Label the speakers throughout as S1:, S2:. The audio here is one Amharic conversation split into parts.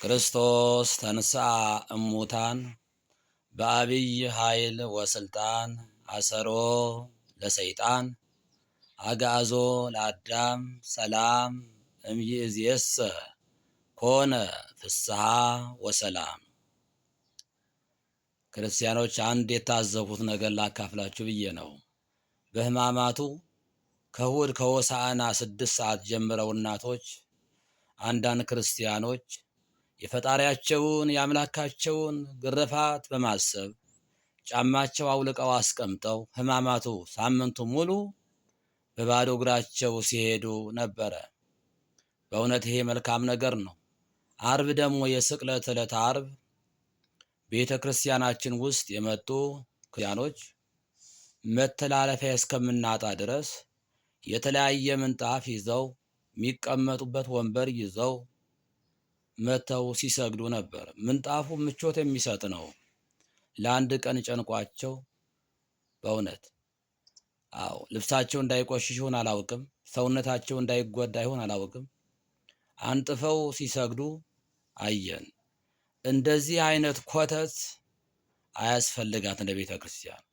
S1: ክርስቶስ ተንሥአ እሙታን በአብይ ኃይል ወስልጣን አሰሮ ለሰይጣን አግዓዞ ለአዳም ሰላም እምይእዜሰ ኮነ ፍስሐ ወሰላም። ክርስቲያኖች አንድ የታዘቡት ነገር ላካፍላችሁ ብዬ ነው። በሕማማቱ ከእሑድ ከሆሳዕና 6 ሰዓት ጀምረው እናቶች አንዳንድ ክርስቲያኖች የፈጣሪያቸውን የአምላካቸውን ግርፋት በማሰብ ጫማቸው አውልቀው አስቀምጠው ሕማማቱ ሳምንቱ ሙሉ በባዶ እግራቸው ሲሄዱ ነበረ። በእውነት ይሄ መልካም ነገር ነው። አርብ ደግሞ የስቅለት ዕለት አርብ ቤተ ክርስቲያናችን ውስጥ የመጡ ክርስቲያኖች መተላለፊያ እስከምናጣ ድረስ የተለያየ ምንጣፍ ይዘው የሚቀመጡበት ወንበር ይዘው መተው ሲሰግዱ ነበር። ምንጣፉ ምቾት የሚሰጥ ነው። ለአንድ ቀን ጨንቋቸው በእውነት ልብሳቸው እንዳይቆሽሽ ይሆን አላውቅም፣ ሰውነታቸው እንዳይጎዳ ይሆን አላውቅም፣ አንጥፈው ሲሰግዱ አየን። እንደዚህ አይነት ኮተት አያስፈልጋት እንደ ቤተ ክርስቲያን።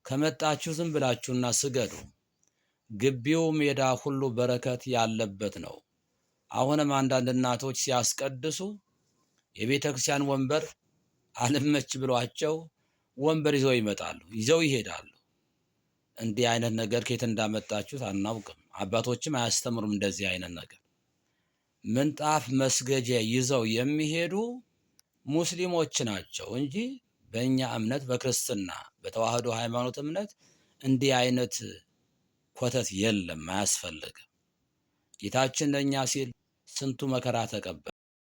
S1: ከመጣችሁ ዝም ብላችሁና ስገዱ። ግቢው ሜዳ ሁሉ በረከት ያለበት ነው። አሁንም አንዳንድ እናቶች ሲያስቀድሱ የቤተ ክርስቲያን ወንበር አልመች ብሏቸው ወንበር ይዘው ይመጣሉ፣ ይዘው ይሄዳሉ። እንዲህ አይነት ነገር ከየት እንዳመጣችሁት አናውቅም። አባቶችም አያስተምሩም እንደዚህ አይነት ነገር። ምንጣፍ መስገጃ ይዘው የሚሄዱ ሙስሊሞች ናቸው እንጂ በእኛ እምነት በክርስትና በተዋህዶ ሃይማኖት እምነት እንዲህ አይነት ኮተት የለም፣ አያስፈልግም። ጌታችን ለእኛ ሲል ስንቱ መከራ ተቀበለ።